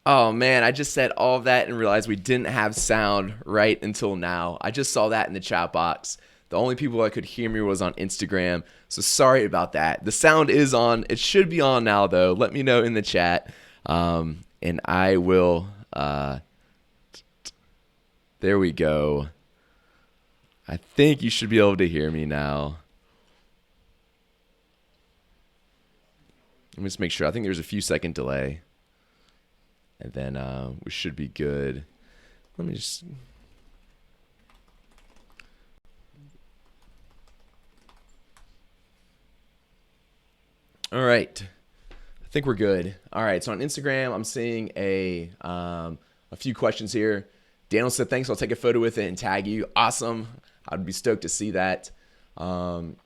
Oh man, I just said all of that and realized we didn't have sound right until now. I just saw that in the chat box. The only people that could hear me was on Instagram. So sorry about that. The sound is on. It should be on now though. Let me know in the chat. And I will there we go. I think you should be able to hear me now. Let me just make sure. I think there's a few second delay. And then we should be good. Let me just... All right. I think we're good. All right. So on Instagram, I'm seeing a few questions here. Daniel said, thanks. I'll take a photo with it and tag you. Awesome. I'd be stoked to see that. On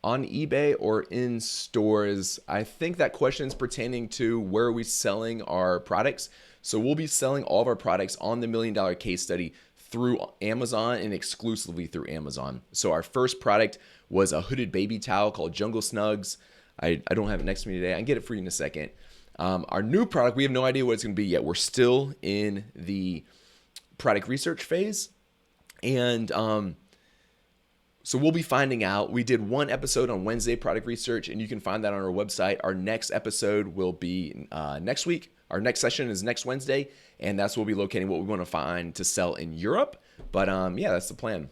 eBay or in stores, I think that question is pertaining to where are we selling our products. So we'll be selling all of our products on the $1 Million Case Study through Amazon and exclusively through Amazon. So our first product was a hooded baby towel called Jungle Snugs. I don't have it next to me today. I can get it for you in a second. Our new product, we have no idea what it's going to be yet. We're still in the product research phase. And so we'll be finding out. We did one episode on Wednesday, product research, and you can find that on our website. Our next episode will be next week. Our next session is next Wednesday, and that's where we'll be locating what we want to find to sell in Europe. But yeah, that's the plan.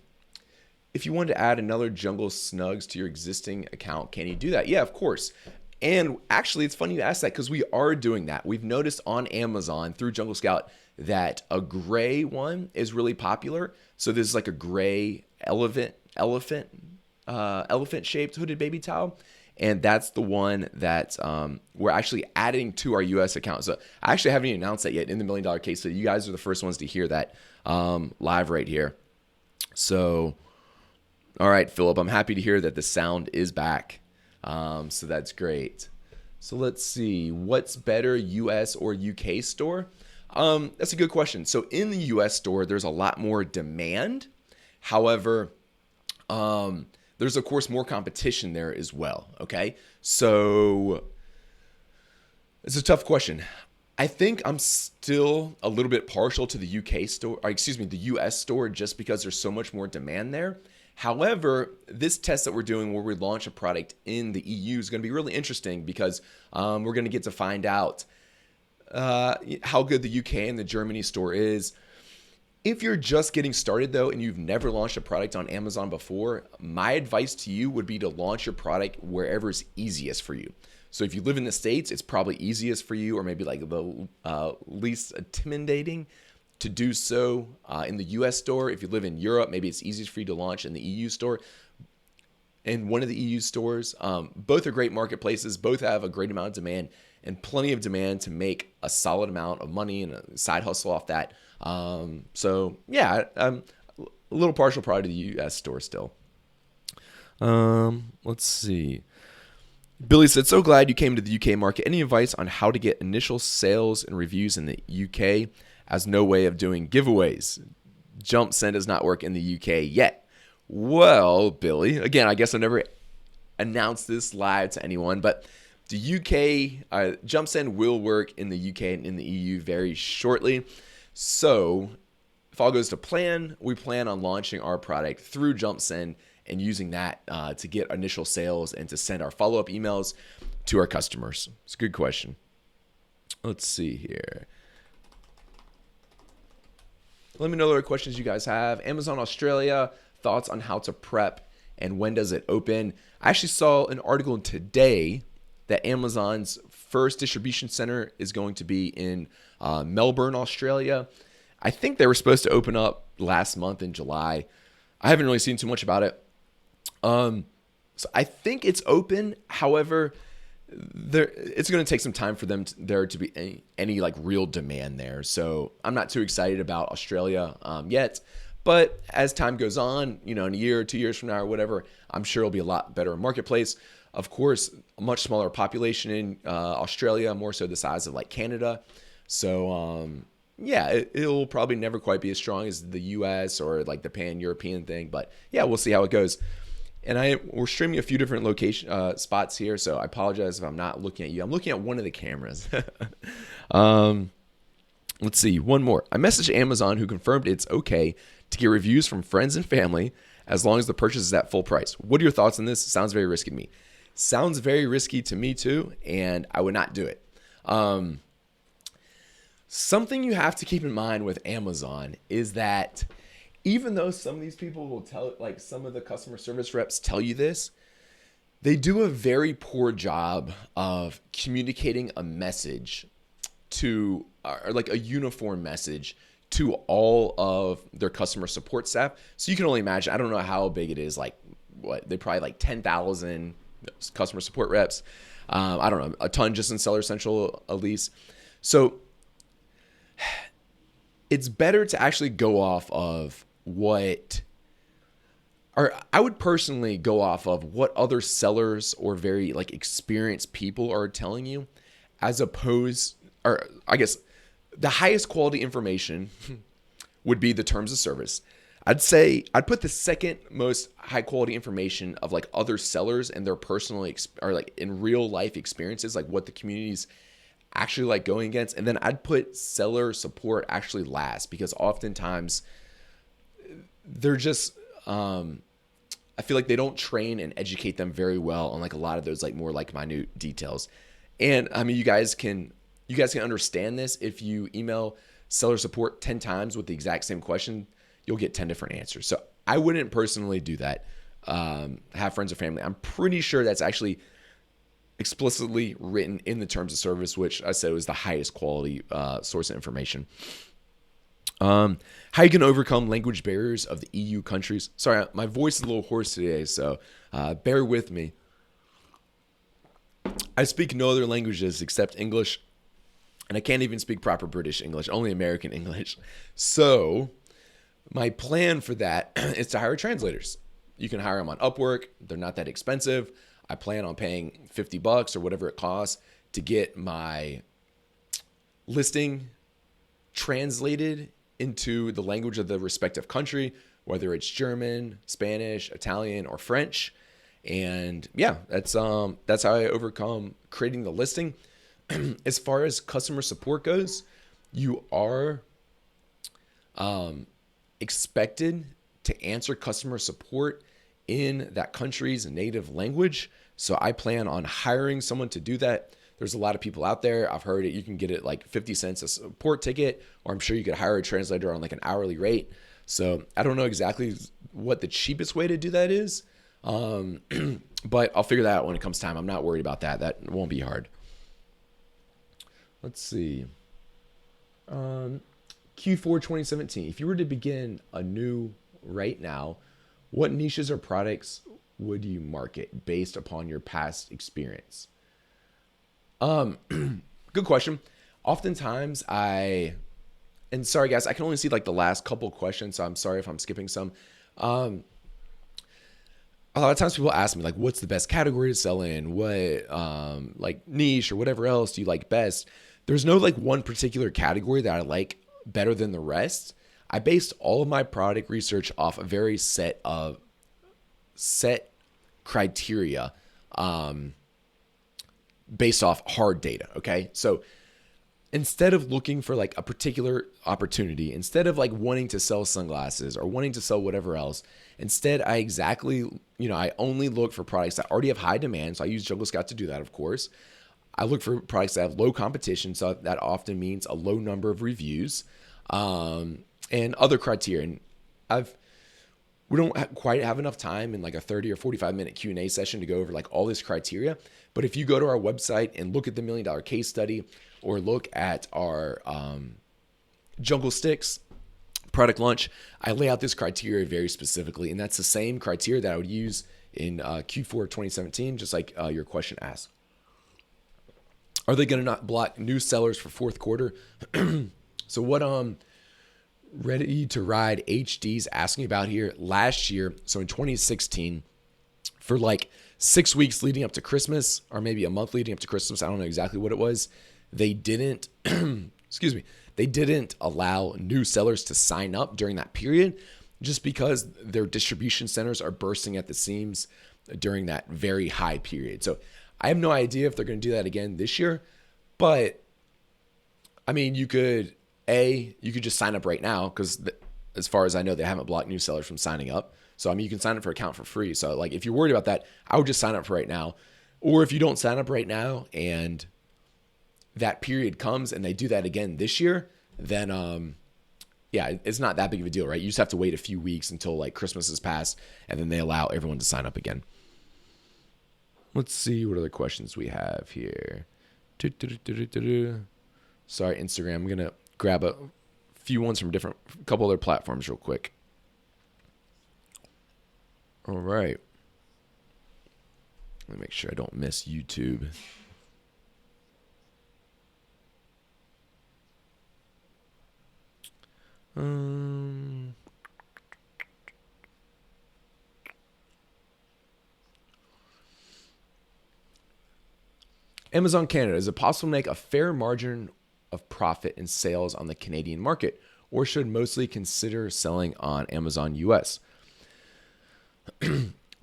If you wanted to add another Jungle Snugs to your existing account, can you do that? Yeah, of course. And actually, it's funny you ask that because we are doing that. We've noticed on Amazon through Jungle Scout that a gray one is really popular. So there's like a gray elephant shaped hooded baby towel, and that's the one that we're actually adding to our US account. So I actually haven't even announced that yet in the $1 Million Case. So you guys are the first ones to hear that live right here. So all right, Philip, I'm happy to hear that the sound is back. So that's great. So let's see, what's better, US or UK store? That's a good question. So in the US store, there's a lot more demand. However, there's of course more competition there as well. Okay. So it's a tough question. I think I'm still a little bit partial to the UK store, or excuse me, the US store, just because there's so much more demand there. However, this test that we're doing where we launch a product in the EU is going to be really interesting because we're going to get to find out how good the UK and the Germany store is. If you're just getting started though, and you've never launched a product on Amazon before, my advice to you would be to launch your product wherever is easiest for you. So if you live in the States, it's probably easiest for you, or maybe like the least intimidating to do so in the US store. If you live in Europe, maybe it's easiest for you to launch in the EU store. In one of the EU stores, both are great marketplaces. Both have a great amount of demand and plenty of demand to make a solid amount of money and a side hustle off that. So yeah, I'm a little partial probably to the US store still. Let's see. Billy said, so glad you came to the UK market. Any advice on how to get initial sales and reviews in the UK? As no way of doing giveaways. Jump Send does not work in the UK yet. Well, Billy, again, I guess I never announced this live to anyone, but the UK Jump Send will work in the UK and in the EU very shortly. So if all goes to plan, we plan on launching our product through Jump Send and using that to get initial sales and to send our follow-up emails to our customers. It's a good question. Let's see here. Let me know the other questions you guys have. Amazon Australia, thoughts on how to prep and when does it open? I actually saw an article today that Amazon's first distribution center is going to be in Melbourne, Australia. I think they were supposed to open up last month in July. I haven't really seen too much about it. So I think it's open. However, it's going to take some time for there to be any like real demand there. So I'm not too excited about Australia yet. But as time goes on, in a year or 2 years from now or whatever, I'm sure it'll be a lot better marketplace. Of course, a much smaller population in Australia, more so the size of like Canada. So yeah, it'll probably never quite be as strong as the US or like the pan-European thing. But yeah, we'll see how it goes. And we're streaming a few different location spots here, so I apologize if I'm not looking at you. I'm looking at one of the cameras. Let's see, one more. I messaged Amazon who confirmed it's okay to get reviews from friends and family as long as the purchase is at full price. What are your thoughts on this? Sounds very risky to me. Sounds very risky to me too, and I would not do it. Something you have to keep in mind with Amazon is that even though some of these people will tell, like some of the customer service reps tell you this, they do a very poor job of communicating a message to, or like a uniform message to all of their customer support staff. So you can only imagine, I don't know how big it is, like what, they probably like 10,000 customer support reps. I don't know, a ton just in Seller Central at least. So it's better to actually go off of I would personally go off of what other sellers or very like experienced people are telling you, as opposed, or I guess the highest quality information would be the terms of service. I'd say I'd put the second most high quality information of like other sellers and their personal or like in real life experiences, like what the community's actually like going against. And then I'd put seller support actually last, because oftentimes they're just, I feel like they don't train and educate them very well on like a lot of those like more like minute details. And I mean, you guys can understand this. If you email seller support 10 times with the exact same question, you'll get 10 different answers. So I wouldn't personally do that. Have friends or family. I'm pretty sure that's actually explicitly written in the terms of service, which I said was the highest quality source of information. How you can overcome language barriers of the EU countries. Sorry, my voice is a little hoarse today, so bear with me. I speak no other languages except English, and I can't even speak proper British English, only American English. So my plan for that is to hire translators. You can hire them on Upwork. They're not that expensive. I plan on paying $50 or whatever it costs to get my listing translated into the language of the respective country, whether it's German, Spanish, Italian, or French. And yeah, that's how I overcome creating the listing. As far as customer support goes, you are expected to answer customer support in that country's native language. So I plan on hiring someone to do that. There's a lot of people out there. I've heard it. You can get it like 50 cents a support ticket, or I'm sure you could hire a translator on like an hourly rate. So I don't know exactly what the cheapest way to do that is. But I'll figure that out when it comes time. I'm not worried about that. That won't be hard. Let's see. Q4 2017. If you were to begin anew right now, what niches or products would you market based upon your past experience? Good question. Oftentimes and sorry guys, I can only see like the last couple questions, so I'm sorry if I'm skipping some. A lot of times people ask me like, what's the best category to sell in? What, like niche or whatever else do you like best? There's no like one particular category that I like better than the rest. I based all of my product research off a very set criteria, based off hard data. Okay. So instead of looking for like a particular opportunity, instead of like wanting to sell sunglasses or wanting to sell whatever else, instead I only look for products that already have high demand. So I use Jungle Scout to do that, of course. I look for products that have low competition. So that often means a low number of reviews, and other criteria. And we don't quite have enough time in like a 30 or 45 minute Q&A session to go over like all this criteria. But if you go to our website and look at the $1 Million case study, or look at our Jungle Sticks product launch, I lay out this criteria very specifically. And that's the same criteria that I would use in Q4 2017, just like your question asked. Are they going to not block new sellers for fourth quarter? So what Ready to Ride HD's asking about here, last year, so in 2016, for like 6 weeks leading up to Christmas, or maybe a month leading up to Christmas, I don't know exactly what it was, they didn't, they didn't allow new sellers to sign up during that period, just because their distribution centers are bursting at the seams during that very high period. So I have no idea if they're going to do that again this year, but I mean, you could you could just sign up right now because as far as I know, they haven't blocked new sellers from signing up. So, I mean, you can sign up for an account for free. So, like, if you're worried about that, I would just sign up for right now. Or if you don't sign up right now and that period comes and they do that again this year, then, yeah, it's not that big of a deal, right? You just have to wait a few weeks until like Christmas has passed and then they allow everyone to sign up again. Let's see what other questions we have here. Sorry, Instagram. I'm going to grab a few ones from a couple other platforms real quick. All right. Let me make sure I don't miss YouTube. Amazon Canada, is it possible to make a fair margin of profit in sales on the Canadian market, or should mostly consider selling on Amazon US?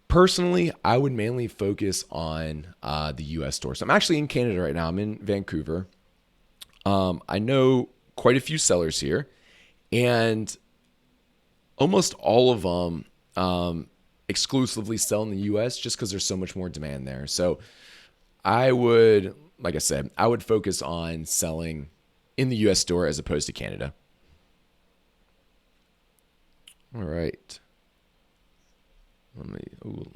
Personally, I would mainly focus on the US store. So I'm actually in Canada right now. I'm in Vancouver. I know quite a few sellers here, and almost all of them exclusively sell in the US just because there's so much more demand there. So I would, like I said, I would focus on selling in the US store as opposed to Canada. All right.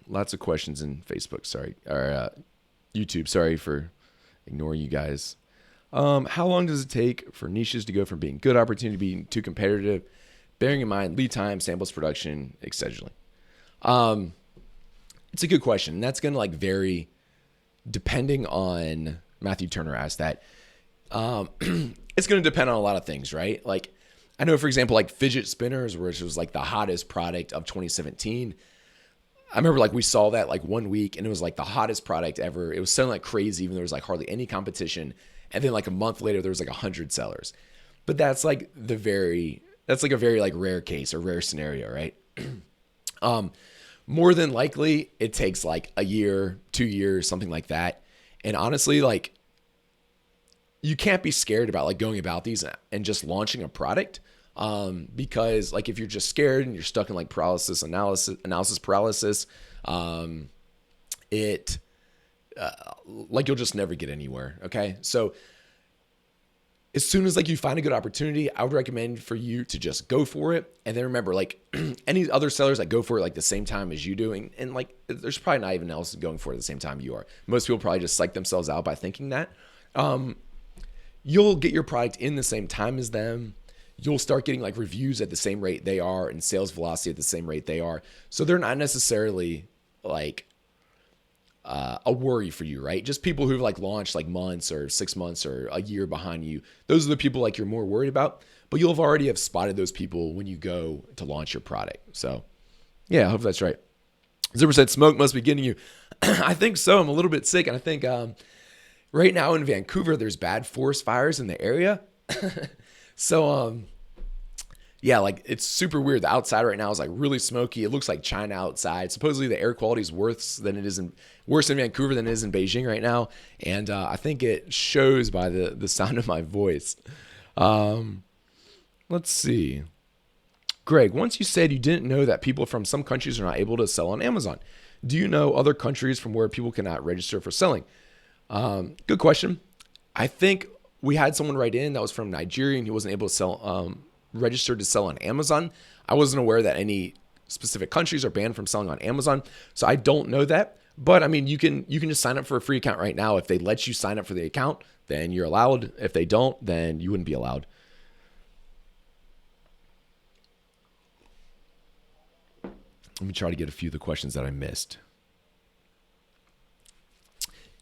Lots of questions in Facebook. Sorry, or YouTube. Sorry for ignoring you guys. How long does it take for niches to go from being good opportunity to being too competitive, bearing in mind lead time, samples, production, etc.? It's a good question. And that's going to like vary depending on, Matthew Turner asked that. It's going to depend on a lot of things, right? Like I know, for example, like fidget spinners, which was like the hottest product of 2017. I remember like we saw that like 1 week and it was like the hottest product ever. It was selling like crazy, even though there was like hardly any competition. And then like a month later, there was like 100 sellers. But that's like a very like rare case or rare scenario, right? More than likely it takes like a year, 2 years, something like that. And honestly, like you can't be scared about like going about these and just launching a product. Because like if you're just scared and you're stuck in like analysis paralysis, like you'll just never get anywhere. Okay. So as soon as like you find a good opportunity, I would recommend for you to just go for it. And then remember, like any other sellers that go for it like the same time as you do, and like there's probably not even else going for it at the same time you are. Most people probably just psych themselves out by thinking that. You'll get your product in the same time as them. You'll start getting like reviews at the same rate they are and sales velocity at the same rate they are. So they're not necessarily like a worry for you, right? Just people who've like launched like months or 6 months or a year behind you. Those are the people like you're more worried about, but you'll have already have spotted those people when you go to launch your product. So yeah, I hope that's right. 0% smoke must be getting you. I think so. I'm a little bit sick. And I think right now in Vancouver, there's bad forest fires in the area. So, yeah, like it's super weird. The outside right now is like really smoky. It looks like China outside. Supposedly the air quality is worse in Vancouver than it is in Beijing right now. And I think it shows by the sound of my voice. Let's see. Greg, once you said you didn't know that people from some countries are not able to sell on Amazon. Do you know other countries from where people cannot register for selling? Good question. I think we had someone write in that was from Nigeria and he wasn't able to sell, register to sell on Amazon. I wasn't aware that any specific countries are banned from selling on Amazon. So I don't know that, but I mean, you can just sign up for a free account right now. If they let you sign up for the account, then you're allowed. If they don't, then you wouldn't be allowed. Let me try to get a few of the questions that I missed.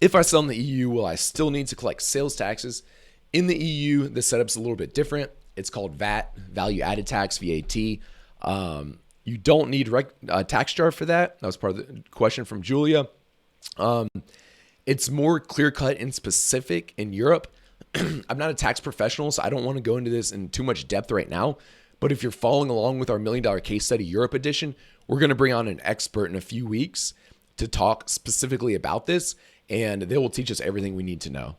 If I sell in the EU, will I still need to collect sales taxes? In the EU, the setup's a little bit different. It's called VAT, value added tax, VAT. You don't need a tax jar for that. That was part of the question from Julia. It's more clear cut and specific in Europe. I'm not a tax professional, so I don't want to go into this in too much depth right now. But if you're following along with our $1 Million Case Study Europe edition, we're going to bring on an expert in a few weeks to talk specifically about this, and they will teach us everything we need to know.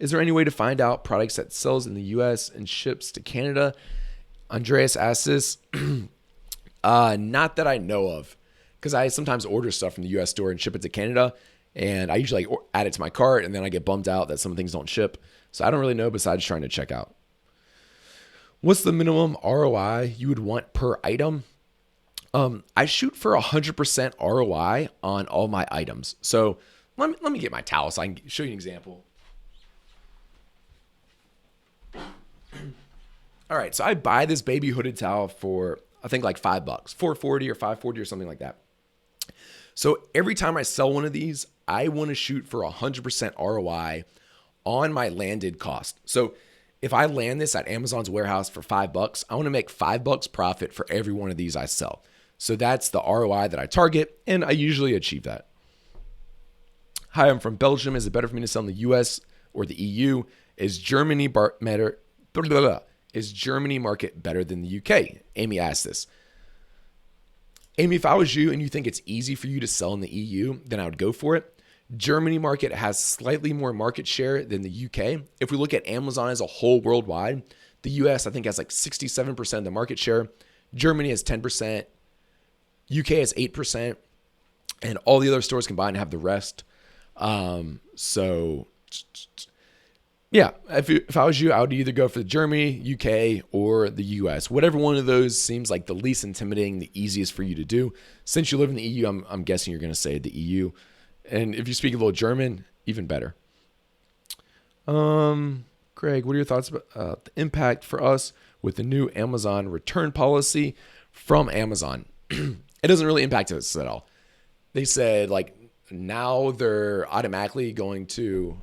Is there any way to find out products that sells in the US and ships to Canada? Andreas asks this. Not that I know of, because I sometimes order stuff from the US store and ship it to Canada, and I usually add it to my cart, and then I get bummed out that some things don't ship. So I don't really know besides trying to check out. What's the minimum ROI you would want per item? I shoot for 100% ROI on all my items. So let me get my towel so I can show you an example. All right, so I buy this baby hooded towel for, I think like $5, $4.40 or $5.40 or something like that. So every time I sell one of these, I want to shoot for 100% ROI on my landed cost. So if I land this at Amazon's warehouse for $5, I want to make $5 profit for every one of these I sell. So that's the ROI that I target, and I usually achieve that. Hi, I'm from Belgium. Is it better for me to sell in the US or the EU? Is Germany market better than the UK? Amy asked this. Amy, if I was you and you think it's easy for you to sell in the EU, then I would go for it. Germany market has slightly more market share than the UK. If we look at Amazon as a whole worldwide, the US I think has like 67% of the market share. Germany has 10%. UK has 8%. And all the other stores combined have the rest. So yeah, if I was you, I would either go for Germany, UK, or the US. Whatever one of those seems like the least intimidating, the easiest for you to do. Since you live in the EU, I'm guessing you're going to say the EU. And if you speak a little German, even better. Greg, what are your thoughts about the impact for us with the new Amazon return policy from Amazon? It doesn't really impact us at all. They said like now they're automatically going to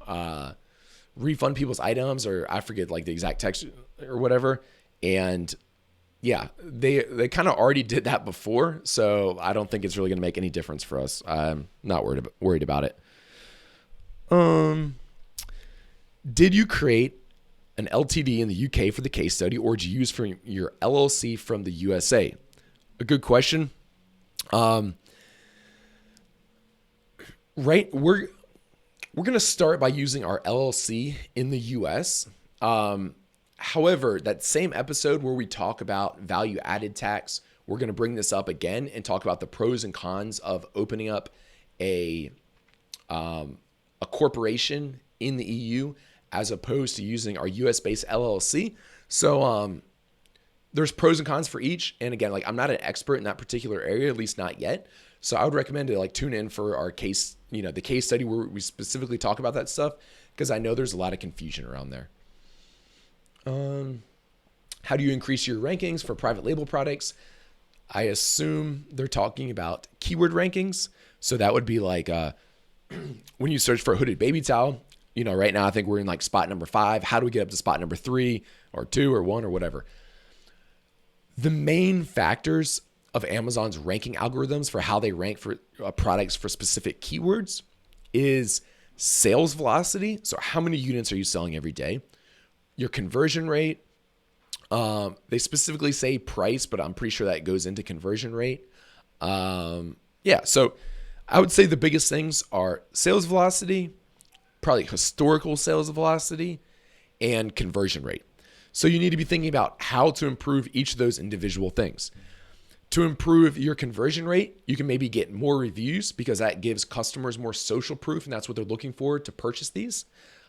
refund people's items, or I forget like the exact text or whatever. And yeah, they kind of already did that before. So I don't think it's really going to make any difference for us. I'm not worried about it. Did you create an LTD in the UK for the case study, or did you use for your LLC from the USA? A good question. Right. We're going to start by using our LLC in the US. However, that same episode where we talk about value added tax, we're going to bring this up again and talk about the pros and cons of opening up a corporation in the EU as opposed to using our US based LLC. So, there's pros and cons for each. And again, like I'm not an expert in that particular area, at least not yet. So I would recommend to like tune in for our case, the case study where we specifically talk about that stuff, because I know there's a lot of confusion around there. How do you increase your rankings for private label products? I assume they're talking about keyword rankings. So that would be like when you search for a hooded baby towel, right now I think we're in like spot number 5. How do we get up to spot number 3 or 2 or 1 or whatever? The main factors of Amazon's ranking algorithms for how they rank for products for specific keywords is sales velocity. So how many units are you selling every day? Your conversion rate. They specifically say price, but I'm pretty sure that goes into conversion rate. So I would say the biggest things are sales velocity, probably historical sales velocity, and conversion rate. So you need to be thinking about how to improve each of those individual things. To improve your conversion rate, you can maybe get more reviews because that gives customers more social proof, and that's what they're looking for to purchase these.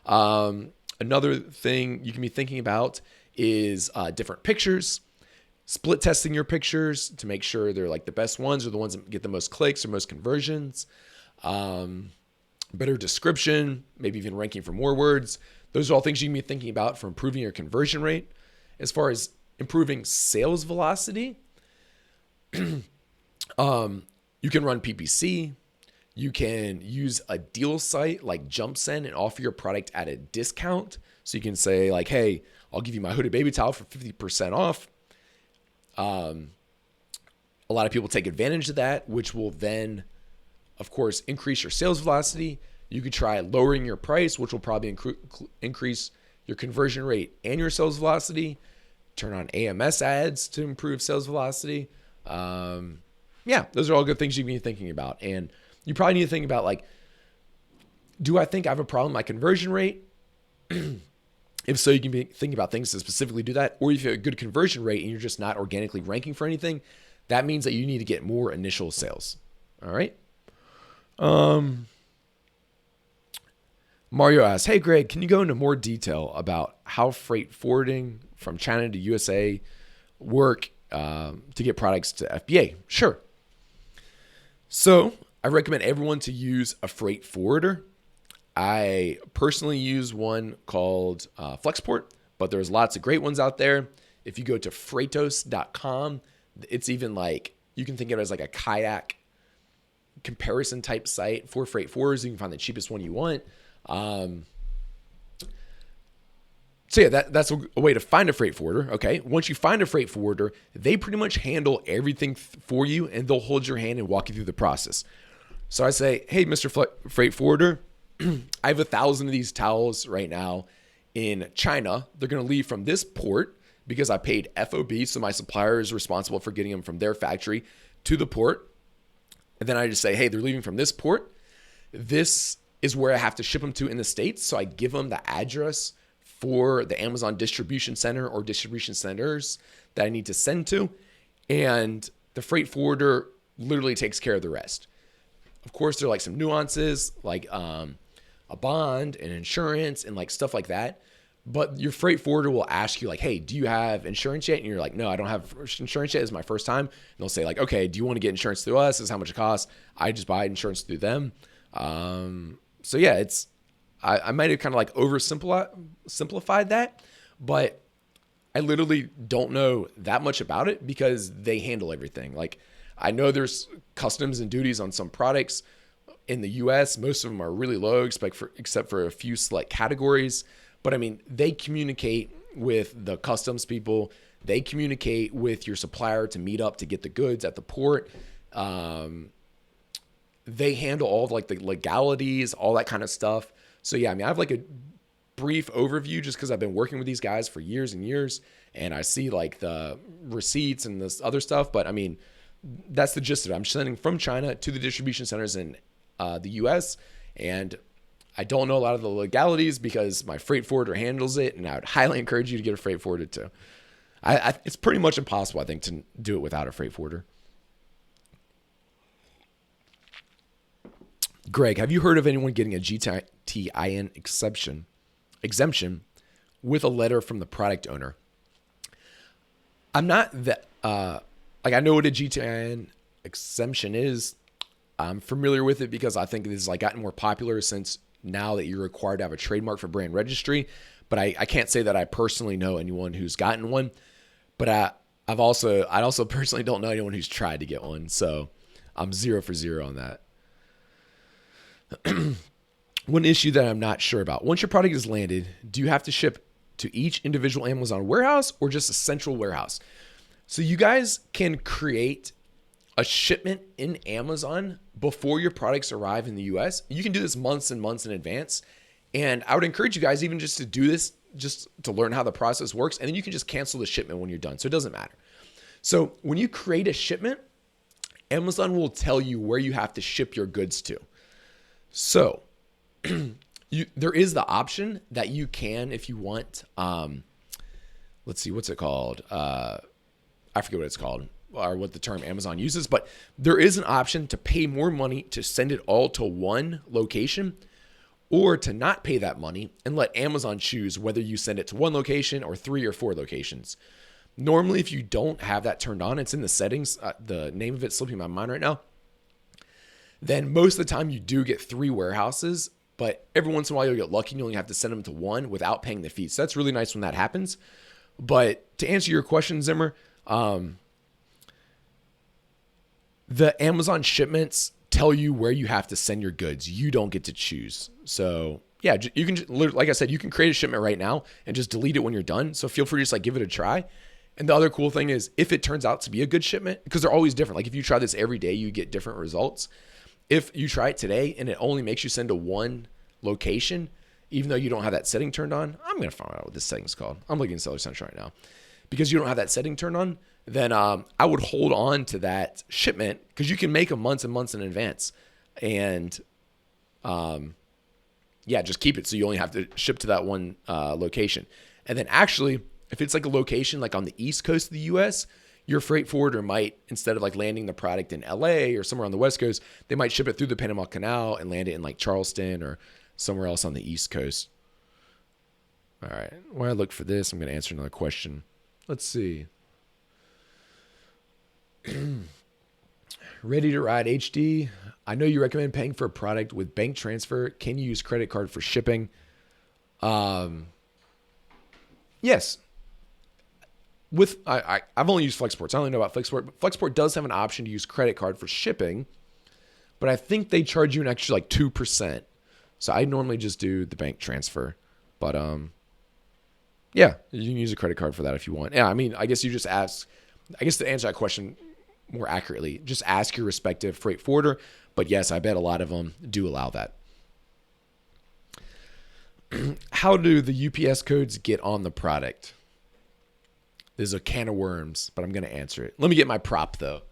Another thing you can be thinking about is different pictures, split testing your pictures to make sure they're like the best ones or the ones that get the most clicks or most conversions. Better description, maybe even ranking for more words. Those are all things you can be thinking about for improving your conversion rate. As far as improving sales velocity, you can run PPC. You can use a deal site like JumpSend and offer your product at a discount. So you can say like, hey, I'll give you my hooded baby towel for 50% off. A lot of people take advantage of that, which will then, of course, increase your sales velocity. You could try lowering your price, which will probably increase your conversion rate and your sales velocity. Turn on AMS ads to improve sales velocity. Those are all good things you can be thinking about. And you probably need to think about like, do I think I have a problem with my conversion rate? If so, you can be thinking about things to specifically do that. Or if you have a good conversion rate and you're just not organically ranking for anything, that means that you need to get more initial sales. All right. Mario asks, hey, Greg, can you go into more detail about how freight forwarding from China to USA work to get products to FBA? Sure. So I recommend everyone to use a freight forwarder. I personally use one called Flexport, but there's lots of great ones out there. If you go to freightos.com, it's even like, you can think of it as like a kayak comparison type site for freight forwarders. You can find the cheapest one you want. So yeah, that's a way to find a freight forwarder. Okay. Once you find a freight forwarder, they pretty much handle everything for you and they'll hold your hand and walk you through the process. So I say, hey, Mr. Freight Forwarder, I have 1,000 of these towels right now in China. They're going to leave from this port because I paid FOB. So my supplier is responsible for getting them from their factory to the port. And then I just say, hey, they're leaving from this port. This is where I have to ship them to in the States. So I give them the address for the Amazon distribution center or distribution centers that I need to send to. And the freight forwarder literally takes care of the rest. Of course, there are like some nuances like a bond and insurance and like stuff like that. But your freight forwarder will ask you like, hey, do you have insurance yet? And you're like, no, I don't have insurance yet. It's my first time. And they'll say like, okay, do you want to get insurance through us? This is how much it costs. I just buy insurance through them. So yeah, I might have kind of like oversimplified that, but I literally don't know that much about it because they handle everything. Like I know there's customs and duties on some products in the US. Most of them are really low, except for a few select categories. But I mean, they communicate with the customs people. They communicate with your supplier to meet up to get the goods at the port. They handle all of like the legalities, all that kind of stuff. So yeah, I mean, I have like a brief overview just because I've been working with these guys for years and years, and I see like the receipts and this other stuff. But I mean, that's the gist of it. I'm sending from China to the distribution centers in the US, and I don't know a lot of the legalities because my freight forwarder handles it, and I would highly encourage you to get a freight forwarder too. It's pretty much impossible, I think, to do it without a freight forwarder. Greg, have you heard of anyone getting a GTI exemption with a letter from the product owner? I'm not that, like I know what a GTI exemption is. I'm familiar with it because I think it has like gotten more popular since now that you're required to have a trademark for brand registry. But I can't say that I personally know anyone who's gotten one. But I also personally don't know anyone who's tried to get one. So I'm 0 for 0 on that. One issue that I'm not sure about. Once your product is landed, do you have to ship to each individual Amazon warehouse or just a central warehouse? So you guys can create a shipment in Amazon before your products arrive in the US. You can do this months and months in advance. And I would encourage you guys even just to do this, just to learn how the process works. And then you can just cancel the shipment when you're done. So it doesn't matter. So when you create a shipment, Amazon will tell you where you have to ship your goods to. So there is the option that you can, if you want, let's see, what's it called? I forget what it's called or what the term Amazon uses, but there is an option to pay more money to send it all to one location or to not pay that money and let Amazon choose whether you send it to one location or 3 or 4 locations. Normally, if you don't have that turned on, it's in the settings. The name of it's slipping my mind right now. Then most of the time you do get 3 warehouses, but every once in a while you'll get lucky and you only have to send them to 1 without paying the fee. So that's really nice when that happens. But to answer your question, Zimmer, the Amazon shipments tell you where you have to send your goods. You don't get to choose. So yeah, you can, like I said, you can create a shipment right now and just delete it when you're done. So feel free to just like give it a try. And the other cool thing is if it turns out to be a good shipment, because they're always different. Like if you try this every day, you get different results. If you try it today and it only makes you send to 1 location, even though you don't have that setting turned on, I'm going to find out what this setting is called. I'm looking at Seller Central right now. Because you don't have that setting turned on, then I would hold on to that shipment because you can make them months and months in advance. And yeah, just keep it. So you only have to ship to that one location. And then actually, if it's like a location like on the East Coast of the US, your freight forwarder might, instead of like landing the product in LA or somewhere on the West Coast, they might ship it through the Panama Canal and land it in like Charleston or somewhere else on the East Coast. All right. While I look for this, I'm going to answer another question. Let's see. Ready to Ride HD. I know you recommend paying for a product with bank transfer. Can you use credit card for shipping? Yes. I've only used Flexport. So I only know about Flexport. But Flexport does have an option to use credit card for shipping, but I think they charge you an extra like 2%. So I normally just do the bank transfer. But yeah, you can use a credit card for that if you want. Yeah, I mean, I guess you just ask. I guess to answer that question more accurately, just ask your respective freight forwarder. But yes, I bet a lot of them do allow that. How do the UPS codes get on the product? This is a can of worms, but I'm going to answer it. Let me get my prop, though.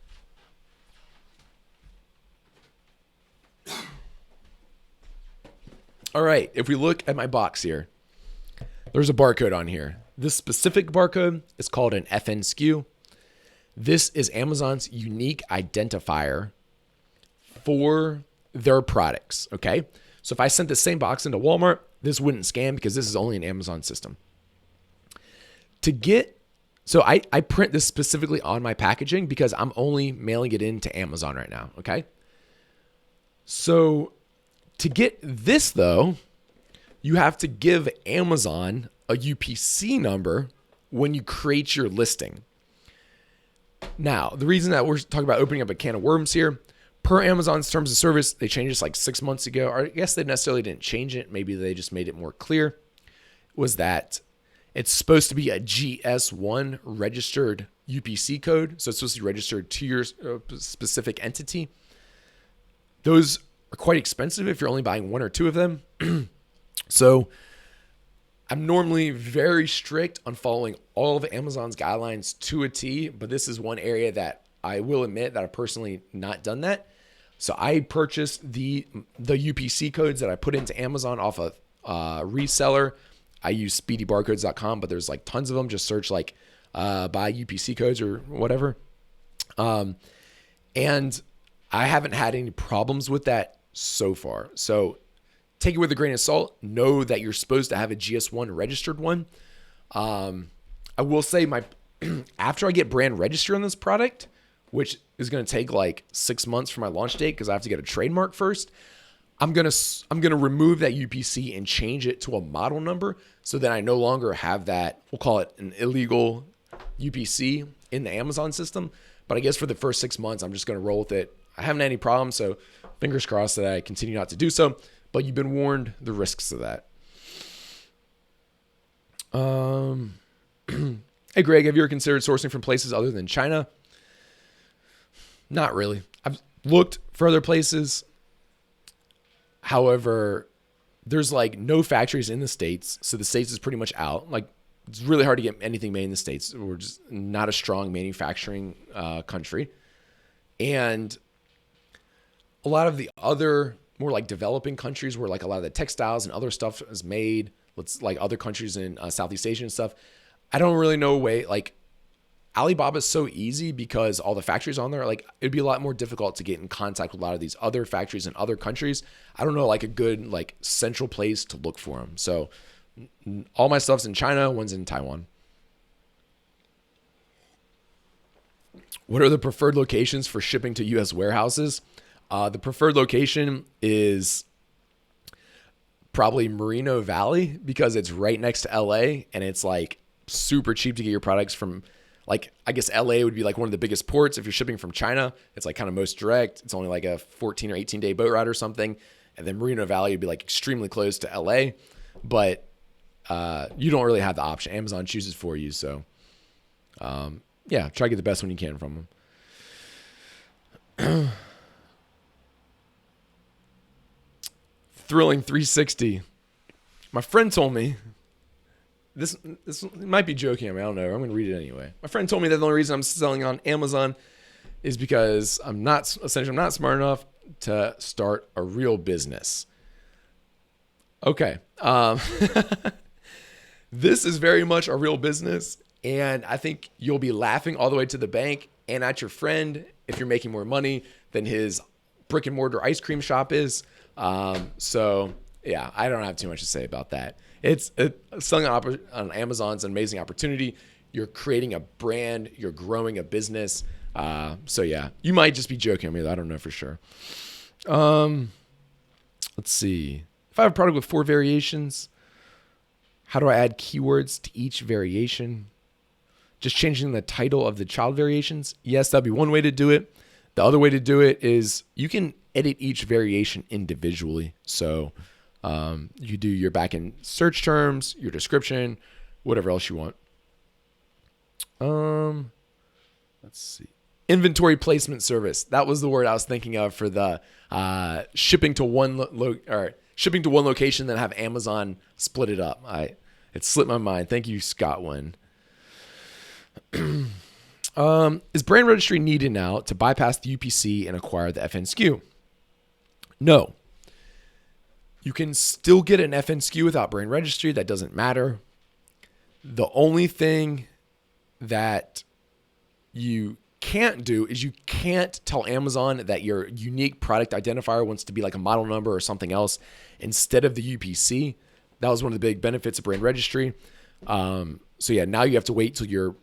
All right, if we look at my box here, there's a barcode on here. This specific barcode is called an FN SKU. This is Amazon's unique identifier for their products, okay? So if I sent the same box into Walmart, this wouldn't scan because this is only an Amazon system. So I print this specifically on my packaging because I'm only mailing it into Amazon right now, okay? So to get this, though, you have to give Amazon a UPC number when you create your listing. Now, the reason that we're talking about opening up a can of worms here, per Amazon's terms of service, they changed this like 6 months ago. Or I guess they necessarily didn't change it. Maybe they just made it more clear. Was that it's supposed to be a GS1 registered UPC code. So it's supposed to be registered to your specific entity. Those are quite expensive if you're only buying one or two of them. So I'm normally very strict on following all of Amazon's guidelines to a T, but this is one area that I will admit that I've personally not done that. So I purchased the UPC codes that I put into Amazon off a reseller. I use speedybarcodes.com, but there's like tons of them. Just search like buy UPC codes or whatever. And I haven't had any problems with that so far. So take it with a grain of salt. Know that you're supposed to have a GS1 registered one. I will say after I get brand registered on this product, which is going to take like 6 months for my launch date because I have to get a trademark first, I'm gonna remove that UPC and change it to a model number so that I no longer have that, we'll call it an illegal UPC in the Amazon system. But I guess for the first 6 months, I'm just going to roll with it. I haven't had any problems, so fingers crossed that I continue not to do so. But you've been warned the risks of that. Hey, Greg, have you ever considered sourcing from places other than China? Not really. I've looked for other places. However, there's like no factories in the States. So the States is pretty much out. Like it's really hard to get anything made in the States. We're just not a strong manufacturing country. And a lot of the other more like developing countries where like a lot of the textiles and other stuff is made, like other countries in Southeast Asia and stuff. I don't really know a way, like Alibaba is so easy because all the factories on there, like it'd be a lot more difficult to get in contact with a lot of these other factories in other countries. I don't know like a good like central place to look for them. So all my stuff's in China, one's in Taiwan. What are the preferred locations for shipping to US warehouses? The preferred location is probably Moreno Valley because it's right next to LA and it's like super cheap to get your products from. Like, I guess LA would be like one of the biggest ports. If you're shipping from China, it's like kind of most direct. It's only like a 14 or 18 day boat ride or something. And then Moreno Valley would be like extremely close to LA, but you don't really have the option. Amazon chooses for you. So yeah, try to get the best one you can from them. Thrilling 360. My friend told me, This might be joking. I mean, I don't know. I'm going to read it anyway. My friend told me that the only reason I'm selling on Amazon is because I'm not smart enough to start a real business. Okay. This is very much a real business, and I think you'll be laughing all the way to the bank and at your friend if you're making more money than his brick and mortar ice cream shop is. So yeah, I don't have too much to say about that. It's selling on Amazon's an amazing opportunity. You're creating a brand, you're growing a business. So yeah, you might just be joking at me. I don't know for sure. Let's see. If I have a product with 4 variations, how do I add keywords to each variation? Just changing the title of the child variations? Yes, that'd be one way to do it. The other way to do it is you can edit each variation individually. So you do your backend search terms, your description, whatever else you want. Let's see. Inventory placement service. That was the word I was thinking of for the shipping to one location, then have Amazon split it up. It slipped my mind. Thank you, Scott Wynn. Is brand registry needed now to bypass the UPC and acquire the FN SKU? No. You can still get an FN SKU without brand registry. That doesn't matter. The only thing that you can't do is you can't tell Amazon that your unique product identifier wants to be like a model number or something else instead of the UPC. That was one of the big benefits of brand registry. So yeah, now you have to wait till you're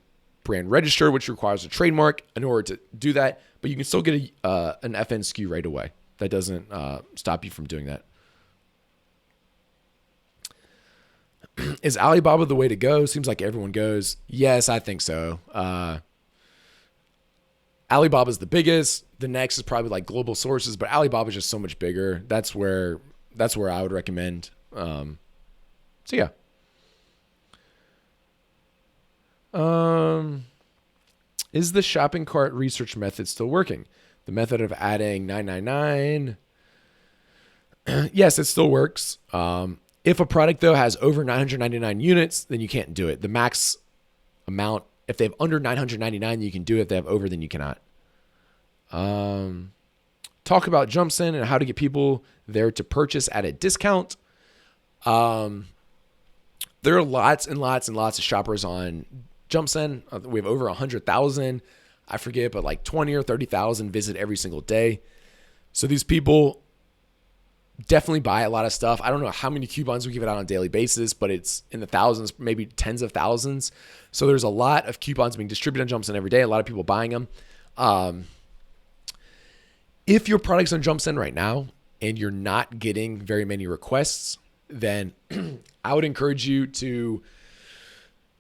brand registered, which requires a trademark in order to do that. But you can still get an FN SKU right away. That doesn't stop you from doing that. Is Alibaba the way to go? Seems like everyone goes. Yes, I think so. Alibaba's the biggest. The next is probably like Global Sources, but Alibaba's just so much bigger. That's where I would recommend. So yeah. Is the shopping cart research method still working? The method of adding 999. Yes, it still works. If a product though has over 999 units, then you can't do it. The max amount, if they have under 999, you can do it. If they have over, then you cannot. Talk about JumpSend and how to get people there to purchase at a discount. There are lots and lots and lots of shoppers on JumpSend. We have over 100,000. I forget, but like 20 or 30,000 visit every single day. So these people definitely buy a lot of stuff. I don't know how many coupons we give it out on a daily basis, but it's in the thousands, maybe tens of thousands. So there's a lot of coupons being distributed on JumpSend every day. A lot of people buying them. If your product's on JumpSend right now and you're not getting very many requests, then I would encourage you to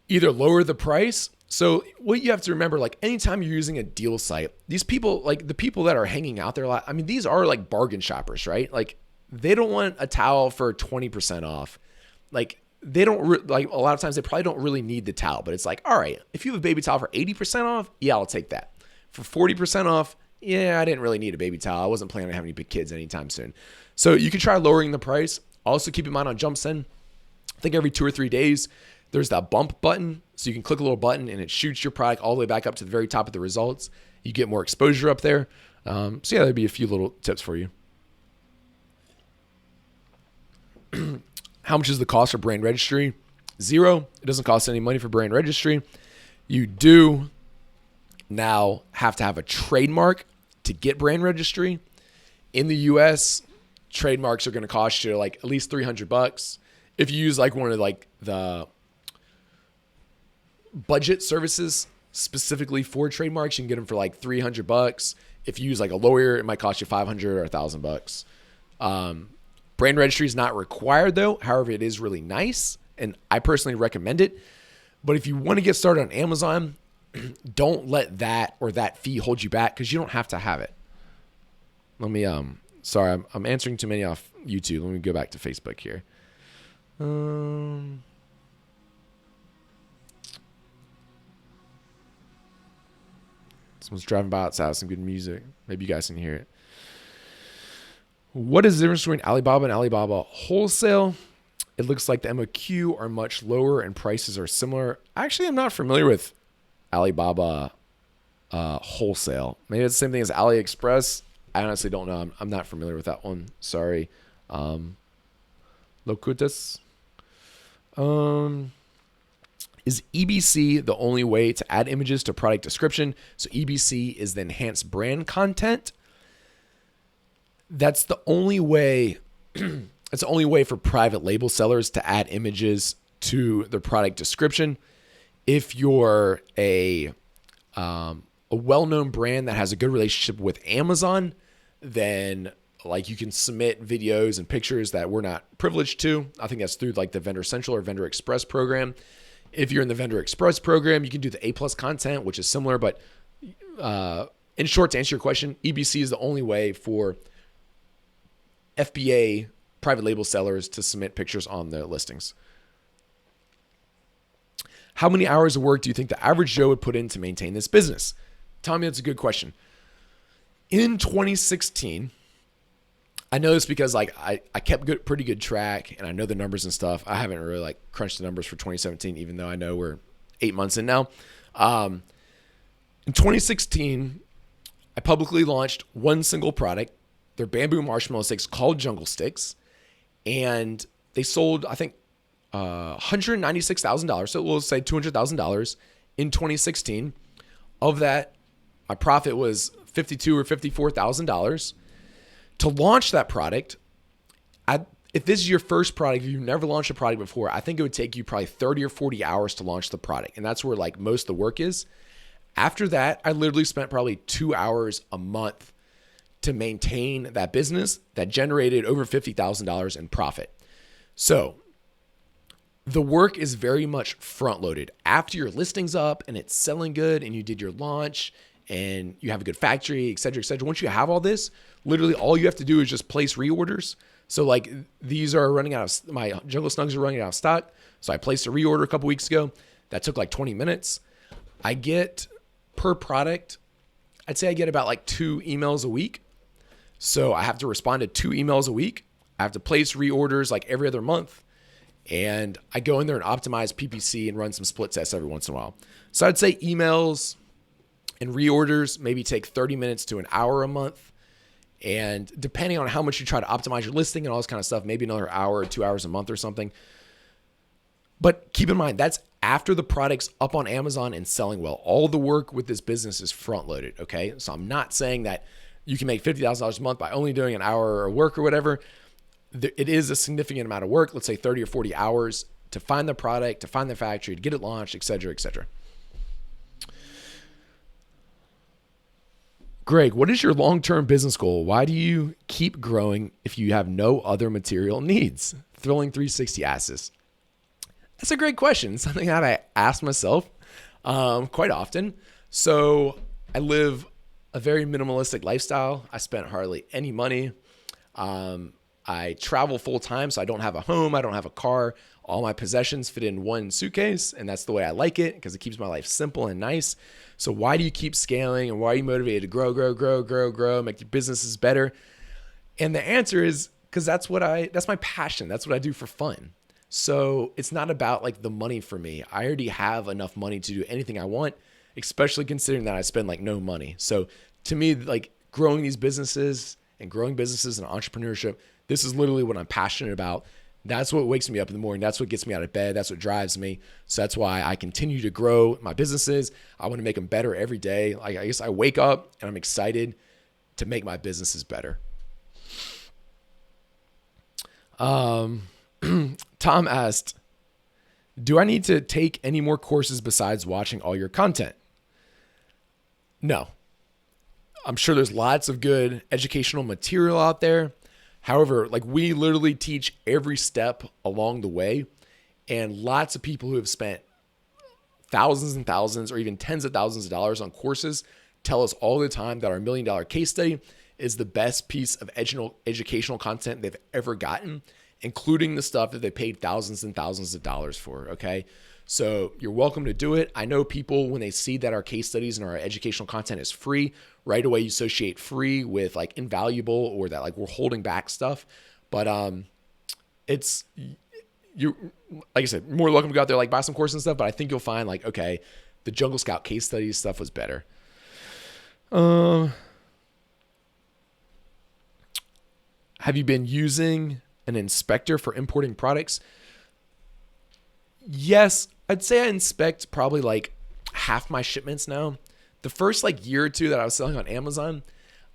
either lower the price. So what you have to remember, like anytime you're using a deal site, these people, like the people that are hanging out there a lot, I mean, these are like bargain shoppers, right? Like they don't want a towel for 20% off. Like they don't like a lot of times they probably don't really need the towel, but it's like, all right, if you have a baby towel for 80% off, yeah, I'll take that. For 40% off, yeah, I didn't really need a baby towel. I wasn't planning on having any big kids anytime soon. So you can try lowering the price. Also keep in mind on JumpSend, I think every 2 or 3 days, there's that bump button. So you can click a little button and it shoots your product all the way back up to the very top of the results. You get more exposure up there. So yeah, there'd be a few little tips for you. How much is the cost for brand registry? 0. It doesn't cost any money for brand registry. You do now have to have a trademark to get brand registry. In the US, trademarks are going to cost you like at least $300. If you use like one of like the budget services specifically for trademarks, you can get them for like $300. If you use like a lawyer, it might cost you $500 or $1,000. Brand registry is not required though. However, it is really nice and I personally recommend it. But if you want to get started on Amazon, don't let that or that fee hold you back because you don't have to have it. Let me, sorry, I'm answering too many off YouTube. Let me go back to Facebook here. Someone's driving by outside with some good music. Maybe you guys can hear it. What is the difference between Alibaba and Alibaba Wholesale? It looks like the MOQ are much lower and prices are similar. Actually, I'm not familiar with Alibaba Wholesale. Maybe it's the same thing as AliExpress. I honestly don't know. I'm not familiar with that one. Sorry. Locutus. Is EBC the only way to add images to product description? So EBC is the enhanced brand content. That's the only way. It's the only way for private label sellers to add images to their product description. If you're a well-known brand that has a good relationship with Amazon, then like you can submit videos and pictures that we're not privileged to. I think that's through like the Vendor Central or Vendor Express program. If you're in the Vendor Express program, you can do the A+ content, which is similar. But in short, to answer your question, EBC is the only way for FBA private label sellers to submit pictures on their listings. How many hours of work do you think the average Joe would put in to maintain this business? Tommy, that's a good question. In 2016, I know this because like I kept pretty good track and I know the numbers and stuff. I haven't really like crunched the numbers for 2017, even though I know we're 8 months in now. In 2016, I publicly launched one single product, their bamboo marshmallow sticks called Jungle Sticks. And they sold, I think, $196,000. So we'll say $200,000 in 2016. Of that, my profit was $52,000 or $54,000. To launch that product, if this is your first product, if you've never launched a product before, I think it would take you probably 30 or 40 hours to launch the product. And that's where like most of the work is. After that, I literally spent probably 2 hours a month to maintain that business that generated over $50,000 in profit. So the work is very much front loaded. After your listing's up and it's selling good and you did your launch and you have a good factory, et cetera, et cetera. Once you have all this, literally all you have to do is just place reorders. So like these are running out of, my Jungle Snugs are running out of stock. So I placed a reorder a couple weeks ago. That took like 20 minutes. I get per product, I'd say I get about like 2 emails a week. So I have to respond to 2 emails a week. I have to place reorders like every other month. And I go in there and optimize PPC and run some split tests every once in a while. So I'd say emails and reorders maybe take 30 minutes to an hour a month. And depending on how much you try to optimize your listing and all this kind of stuff, maybe another hour or 2 hours a month or something. But keep in mind, that's after the product's up on Amazon and selling well. All the work with this business is front loaded, okay? So I'm not saying that you can make $50,000 a month by only doing an hour of work or whatever. It is a significant amount of work, let's say 30 or 40 hours to find the product, to find the factory, to get it launched, et cetera, et cetera. Greg, what is your long-term business goal? Why do you keep growing if you have no other material needs? Thrilling 360 asks. That's a great question. Something that I ask myself quite often. So I live a very minimalistic lifestyle. I spent hardly any money. I travel full time, so I don't have a home. I don't have a car. All my possessions fit in one suitcase, and that's the way I like it because it keeps my life simple and nice. So why do you keep scaling, and why are you motivated to grow, make your businesses better? And the answer is because that's my passion. That's what I do for fun. So it's not about like the money for me. I already have enough money to do anything I want, especially considering that I spend like no money. So to me, like growing these businesses and growing businesses and entrepreneurship, this is literally what I'm passionate about. That's what wakes me up in the morning. That's what gets me out of bed. That's what drives me. So that's why I continue to grow my businesses. I want to make them better every day. Like I guess I wake up and I'm excited to make my businesses better. Tom asked, do I need to take any more courses besides watching all your content? No. I'm sure there's lots of good educational material out there. However, like we literally teach every step along the way, and lots of people who have spent thousands and thousands or even tens of thousands of dollars on courses tell us all the time that our $1 million case study is the best piece of educational content they've ever gotten, including the stuff that they paid thousands and thousands of dollars for, okay? So you're welcome to do it. I know people, when they see that our case studies and our educational content is free, right away you associate free with like invaluable or that like we're holding back stuff. But it's, you, like I said, more welcome to go out there, like buy some courses and stuff, but I think you'll find like, okay, the Jungle Scout case studies stuff was better. Have you been using an inspector for importing products? Yes, I'd say I inspect probably like half my shipments now. The first like year or two that I was selling on Amazon,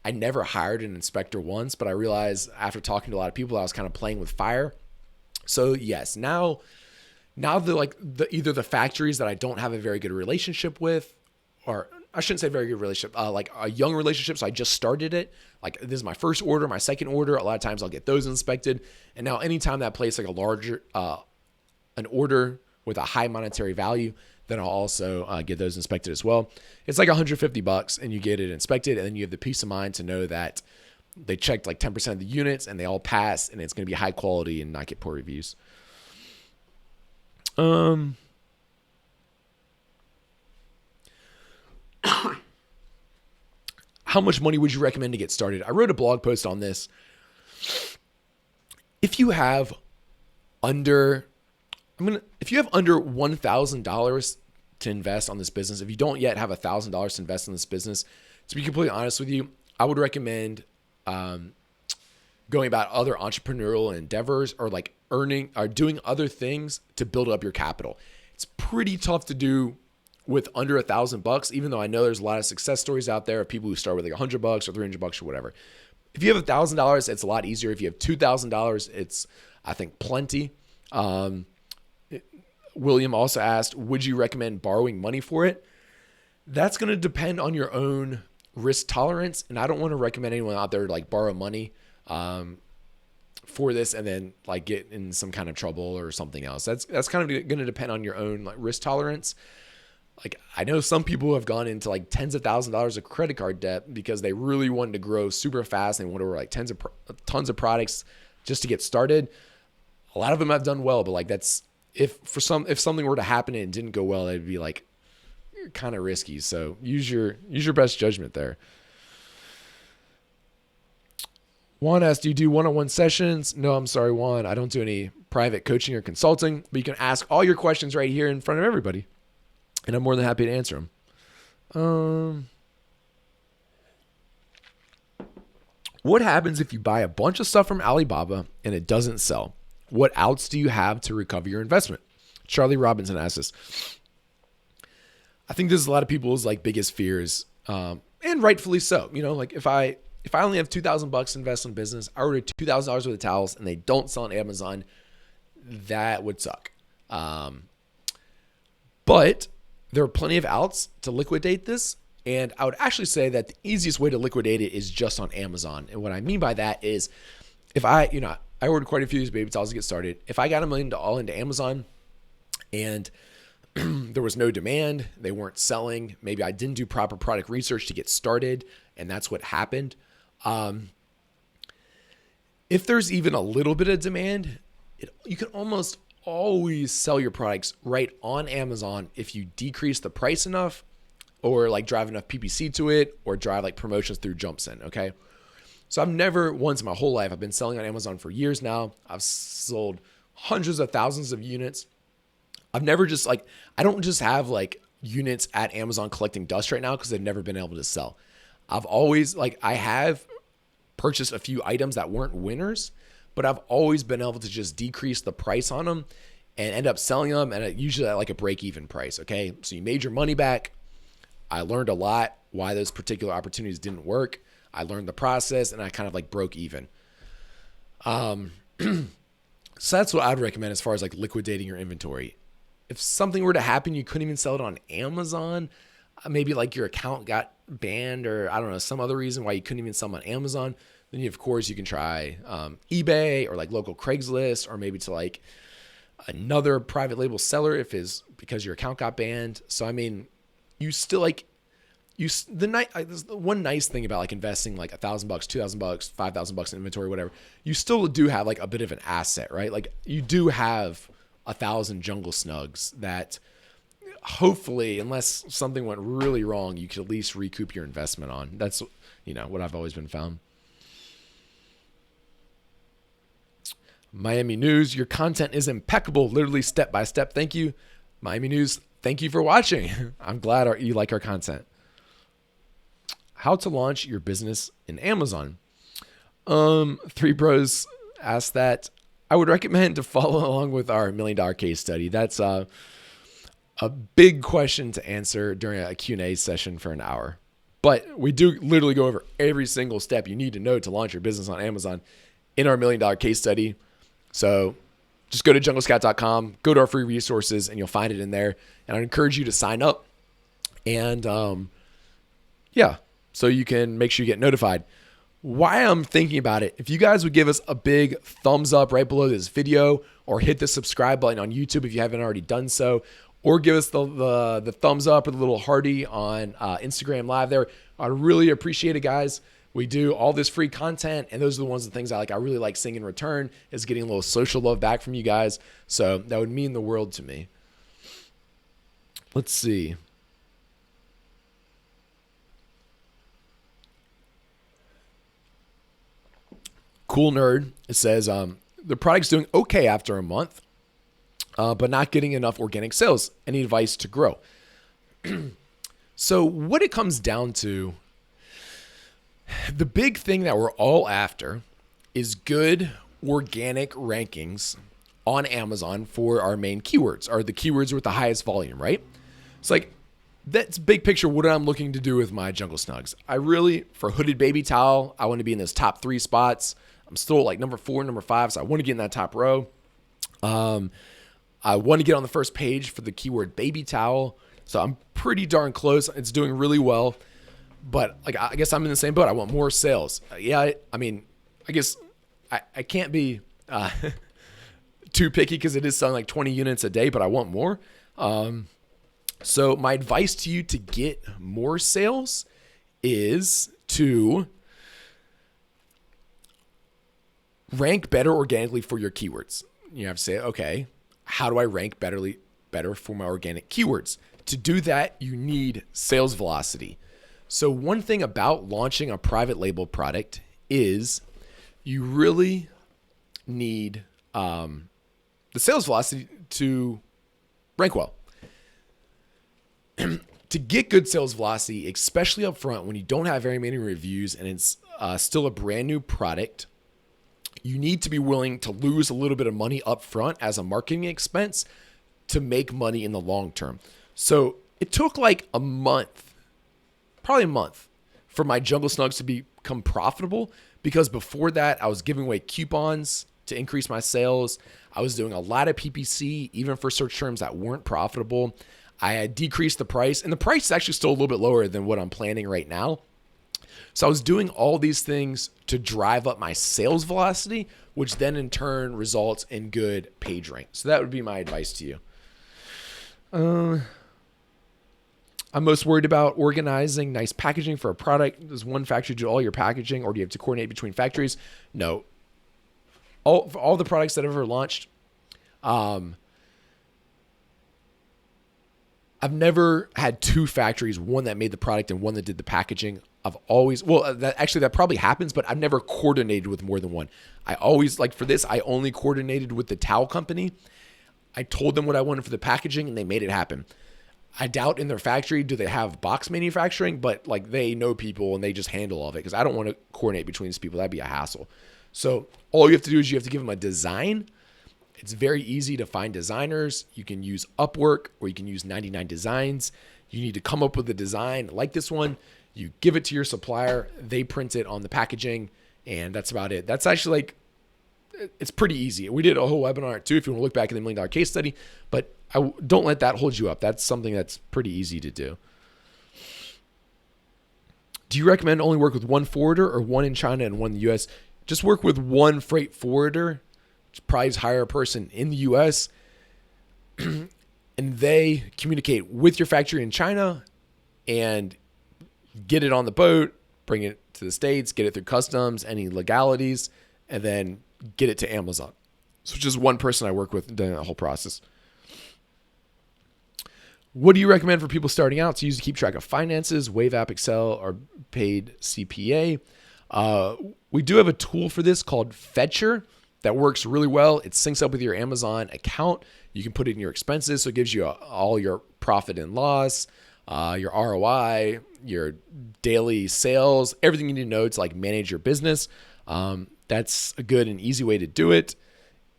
I never hired an inspector once, but I realized after talking to a lot of people, I was kind of playing with fire. So yes, now either the factories that I don't have a very good relationship with, or I shouldn't say very good relationship, like a young relationship. So I just started it. Like this is my first order, my second order. A lot of times I'll get those inspected. And now anytime that place like a larger, an order with a high monetary value, then I'll also get those inspected as well. It's like $150 and you get it inspected. And then you have the peace of mind to know that they checked like 10% of the units and they all pass and it's going to be high quality and not get poor reviews. How much money would you recommend to get started? I wrote a blog post on this. If you have under $1,000 to invest on this business, if you don't yet have $1,000 to invest in this business, to be completely honest with you, I would recommend going about other entrepreneurial endeavors or like earning or doing other things to build up your capital. It's pretty tough to do with under $1,000, even though I know there's a lot of success stories out there of people who start with like $100 or $300 or whatever. If you have $1,000, it's a lot easier. If you have $2,000, it's, I think, plenty. William also asked, would you recommend borrowing money for it? That's going to depend on your own risk tolerance. And I don't want to recommend anyone out there to like borrow money for this and then like get in some kind of trouble or something else. That's kind of going to depend on your own like risk tolerance. Like I know some people have gone into like tens of thousands of dollars of credit card debt because they really wanted to grow super fast and they wanted to order like tons of products just to get started. A lot of them have done well, but like that's if something were to happen and it didn't go well, it'd be like kind of risky. So use your best judgment there. Juan asked, do you do one-on-one sessions? No, I'm sorry, Juan. I don't do any private coaching or consulting, but you can ask all your questions right here in front of everybody. And I'm more than happy to answer them. What happens if you buy a bunch of stuff from Alibaba and it doesn't sell? What outs do you have to recover your investment? Charlie Robinson asked this. I think this is a lot of people's like biggest fears, and rightfully so. You know, like if I only have $2,000 to invest in business, I ordered $2,000 worth of towels and they don't sell on Amazon, that would suck. But there are plenty of outs to liquidate this. And I would actually say that the easiest way to liquidate it is just on Amazon. And what I mean by that is if I ordered quite a few of these baby towels to get started. If I got them all into Amazon and there was no demand, they weren't selling, maybe I didn't do proper product research to get started, and that's what happened. If there's even a little bit of demand, you can almost always sell your products right on Amazon if you decrease the price enough or like drive enough PPC to it or drive like promotions through JumpSend, okay? So I've never once in my whole life, I've been selling on Amazon for years now. I've sold hundreds of thousands of units. I've never just like, I don't just have like units at Amazon collecting dust right now because they've never been able to sell. I've always like, I have purchased a few items that weren't winners, but I've always been able to just decrease the price on them and end up selling them and usually at like a break-even price, okay? So you made your money back. I learned a lot why those particular opportunities didn't work. I learned the process and I kind of like broke even. So that's what I'd recommend as far as like liquidating your inventory. If something were to happen, you couldn't even sell it on Amazon, maybe like your account got banned or I don't know, some other reason why you couldn't even sell them on Amazon, then of course you can try eBay or like local Craigslist or maybe to like another private label seller if is because your account got banned. So, I mean, you still like, the one nice thing about like investing like $1,000, $2,000, $5,000 in inventory, whatever, you still do have like a bit of an asset, right? Like you do have 1,000 jungle snugs that hopefully, unless something went really wrong, you could at least recoup your investment on. That's, what I've always been found. Miami News, your content is impeccable, literally step by step. Thank you. Miami News, thank you for watching. I'm glad you like our content. How to launch your business in Amazon. Three Bros asked that. I would recommend to follow along with our $1 million case study. That's a big question to answer during a Q&A session for an hour. But we do literally go over every single step you need to know to launch your business on Amazon in our $1 million case study. So just go to junglescout.com, go to our free resources, and you'll find it in there. And I encourage you to sign up. And so you can make sure you get notified. Why I'm thinking about it, if you guys would give us a big thumbs up right below this video, or hit the subscribe button on YouTube if you haven't already done so, or give us the thumbs up or the little hearty on Instagram Live there, I'd really appreciate it, guys. We do all this free content, and those are the things I like. I really like seeing in return is getting a little social love back from you guys. So that would mean the world to me. Let's see. Cool Nerd, it says, the product's doing okay after a month, but not getting enough organic sales. Any advice to grow? So what it comes down to, the big thing that we're all after is good organic rankings on Amazon for our main keywords, or the keywords with the highest volume, right? It's like, that's big picture what I'm looking to do with my Jungle Snugs. I really, for hooded baby towel, I want to be in those top 3 spots. I'm still like number 4, number 5, so I want to get in that top row. I want to get on the first page for the keyword baby towel, so I'm pretty darn close. It's doing really well, but like I guess I'm in the same boat. I want more sales. I guess I can't be too picky because it is selling like 20 units a day, but I want more. So my advice to you to get more sales is to rank better organically for your keywords. You have to say, okay, how do I rank better for my organic keywords? To do that, you need sales velocity. So one thing about launching a private label product is you really need the sales velocity to rank well. To get good sales velocity, especially up front when you don't have very many reviews and it's still a brand new product, you need to be willing to lose a little bit of money up front as a marketing expense to make money in the long term. So it took like probably a month for my Jungle Snugs to become profitable, because before that I was giving away coupons to increase my sales. I was doing a lot of PPC, even for search terms that weren't profitable. I had decreased the price, and the price is actually still a little bit lower than what I'm planning right now. So I was doing all these things to drive up my sales velocity, which then in turn results in good page rank. So that would be my advice to you. I'm most worried about organizing nice packaging for a product. Does one factory do all your packaging, or do you have to coordinate between factories? No. For all the products that I've ever launched, I've never had 2 factories, one that made the product and one that did the packaging. I've always, that probably happens, but I've never coordinated with more than one. I always, like for this, I only coordinated with the towel company. I told them what I wanted for the packaging and they made it happen. I doubt in their factory, do they have box manufacturing, but like they know people and they just handle all of it, because I don't want to coordinate between these people. That'd be a hassle. So all you have to do is you have to give them a design. It's very easy to find designers. You can use Upwork or you can use 99 Designs. You need to come up with a design like this one. You give it to your supplier. They print it on the packaging, and that's about it. That's actually like, it's pretty easy. We did a whole webinar too if you want to look back at the $1 million case study, but don't let that hold you up. That's something that's pretty easy to do. Do you recommend only work with one forwarder, or one in China and one in the US? Just work with one freight forwarder. Probably hire a person in the US and they communicate with your factory in China and get it on the boat, bring it to the States, get it through customs, any legalities, and then get it to Amazon. So just one person I work with doing that whole process. What do you recommend for people starting out to use to keep track of finances, Wave App, Excel, or paid CPA? We do have a tool for this called Fetcher that works really well. It syncs up with your Amazon account. You can put it in your expenses, so it gives you all your profit and loss, your ROI, your daily sales, everything you need to know to like manage your business. That's a good and easy way to do it.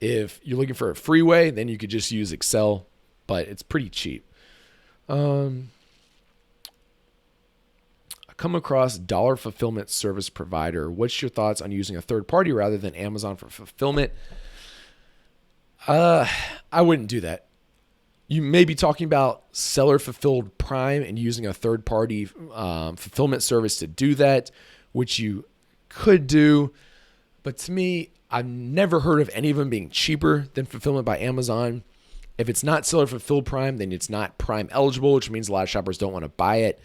If you're looking for a freeway, then you could just use Excel, but it's pretty cheap. I come across dollar fulfillment service provider. What's your thoughts on using a third party rather than Amazon for fulfillment? I wouldn't do that. You may be talking about seller fulfilled Prime and using a third party fulfillment service to do that, which you could do. But to me, I've never heard of any of them being cheaper than fulfillment by Amazon. If it's not seller fulfilled Prime, then it's not Prime eligible, which means a lot of shoppers don't want to buy it.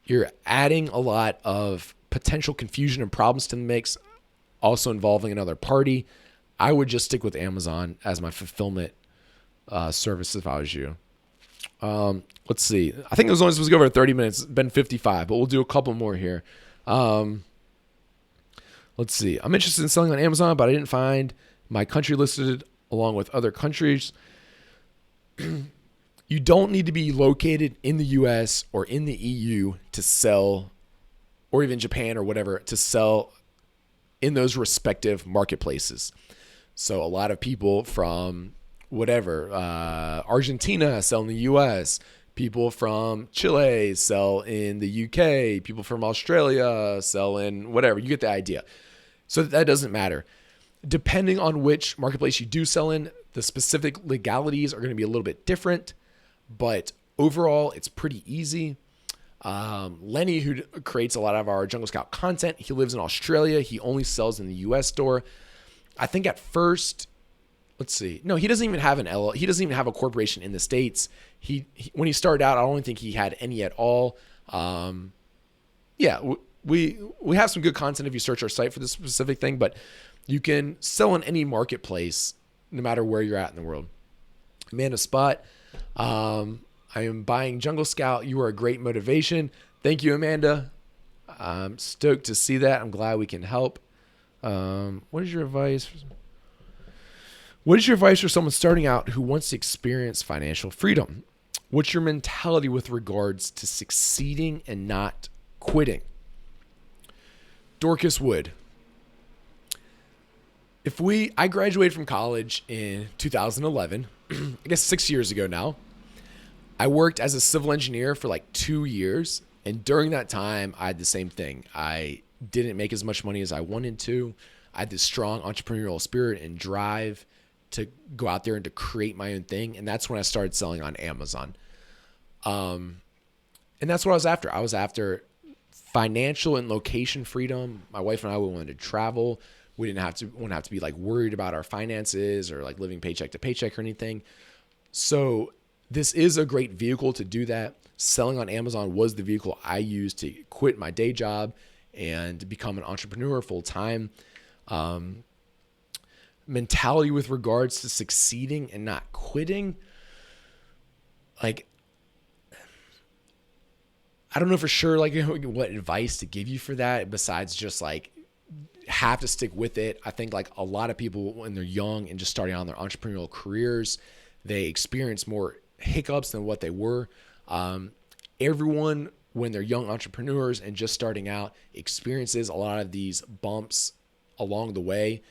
You're adding a lot of potential confusion and problems to the mix, also involving another party. I would just stick with Amazon as my fulfillment service if I was you. Let's see. I think it was only supposed to go over 30 minutes. It's been 55, but we'll do a couple more here. Let's see. I'm interested in selling on Amazon, but I didn't find my country listed along with other countries. You don't need to be located in the US or in the EU to sell, or even Japan or whatever, to sell in those respective marketplaces. So a lot of people from whatever, Argentina sell in the US, people from Chile sell in the UK, people from Australia sell in whatever. You get the idea. So that doesn't matter. Depending on which marketplace you do sell in, the specific legalities are going to be a little bit different, but overall it's pretty easy. Lenny, who creates a lot of our Jungle Scout content, he lives in Australia. He only sells in the US store. I think at first, let's see. No, he doesn't even have he doesn't even have a corporation in the States. He when he started out, I don't think he had any at all. We have some good content if you search our site for this specific thing, but you can sell in any marketplace no matter where you're at in the world. Amanda Spot, I am buying Jungle Scout. You are a great motivation. Thank you, Amanda. I'm stoked to see that. I'm glad we can help. What is your advice? What is your advice for someone starting out who wants to experience financial freedom? What's your mentality with regards to succeeding and not quitting? Dorcas Wood. I graduated from college in 2011, I guess 6 years ago now. I worked as a civil engineer for like 2 years. And during that time, I had the same thing. I didn't make as much money as I wanted to. I had this strong entrepreneurial spirit and drive to go out there and to create my own thing. And that's when I started selling on Amazon. And that's what I was after. I was after financial and location freedom. My wife and I wanted to travel. We wouldn't have to be like worried about our finances or like living paycheck to paycheck or anything. So this is a great vehicle to do that. Selling on Amazon was the vehicle I used to quit my day job and become an entrepreneur full time. Mentality with regards to succeeding and not quitting. Like, I don't know for sure like what advice to give you for that besides just like have to stick with it. I think like a lot of people when they're young and just starting on their entrepreneurial careers, they experience more hiccups than what they were. Everyone when they're young entrepreneurs and just starting out experiences a lot of these bumps along the way.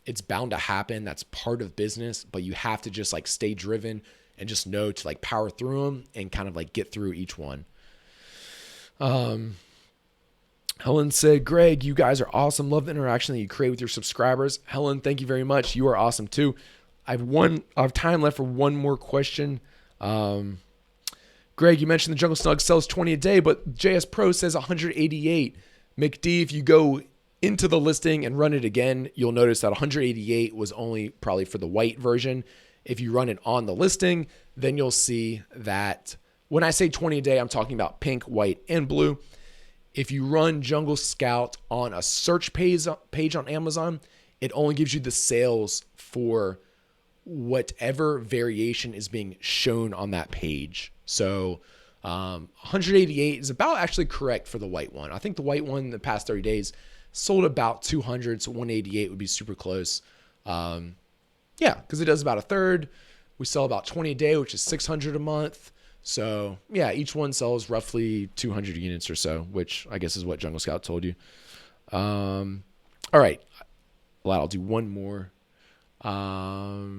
It's bound to happen. That's part of business, but you have to just like stay driven and just know to like power through them and kind of like get through each one. Helen said, Greg, you guys are awesome. Love the interaction that you create with your subscribers. Helen, thank you very much. You are awesome too. I have time left for one more question. Greg, you mentioned the Jungle Snug sells 20 a day, but JS Pro says 188. McD, if you go into the listing and run it again, you'll notice that 188 was only probably for the white version. If you run it on the listing, then you'll see that when I say 20 a day, I'm talking about pink, white, and blue. If you run Jungle Scout on a search page on Amazon, it only gives you the sales for whatever variation is being shown on that page. So 188 is about actually correct for the white one. I think the white one in the past 30 days sold about 200, so 188 would be super close. Because it does about a third. We sell about 20 a day, which is 600 a month. So yeah, each one sells roughly 200 units or so, which I guess is what Jungle Scout told you. All right, well, I'll do one more. All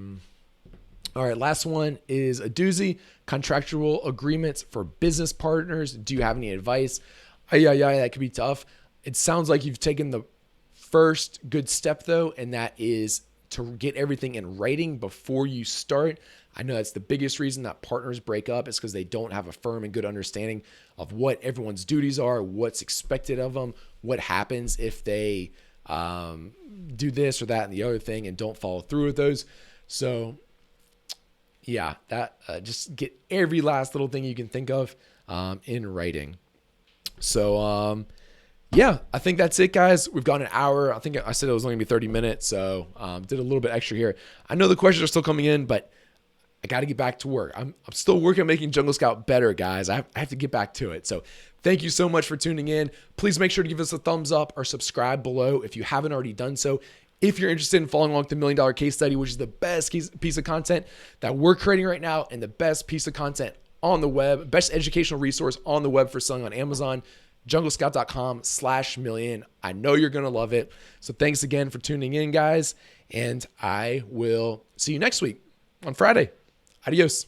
right, last one is a doozy. Contractual agreements for business partners. Do you have any advice? Yeah, that could be tough. It sounds like you've taken the first good step, though, and that is to get everything in writing before you start. I know that's the biggest reason that partners break up is because they don't have a firm and good understanding of what everyone's duties are, what's expected of them, what happens if they do this or that and the other thing and don't follow through with those. So yeah, that just get every last little thing you can think of in writing. So yeah, I think that's it, guys. We've got an hour. I think I said it was only gonna be 30 minutes, so did a little bit extra here. I know the questions are still coming in, but I got to get back to work. I'm still working on making Jungle Scout better, guys. I have to get back to it. So thank you so much for tuning in. Please make sure to give us a thumbs up or subscribe below if you haven't already done so. If you're interested in following along with the $1 million case study, which is the best piece of content that we're creating right now and the best piece of content on the web, best educational resource on the web for selling on Amazon, junglescout.com/million. I know you're going to love it. So thanks again for tuning in, guys. And I will see you next week on Friday. Adios.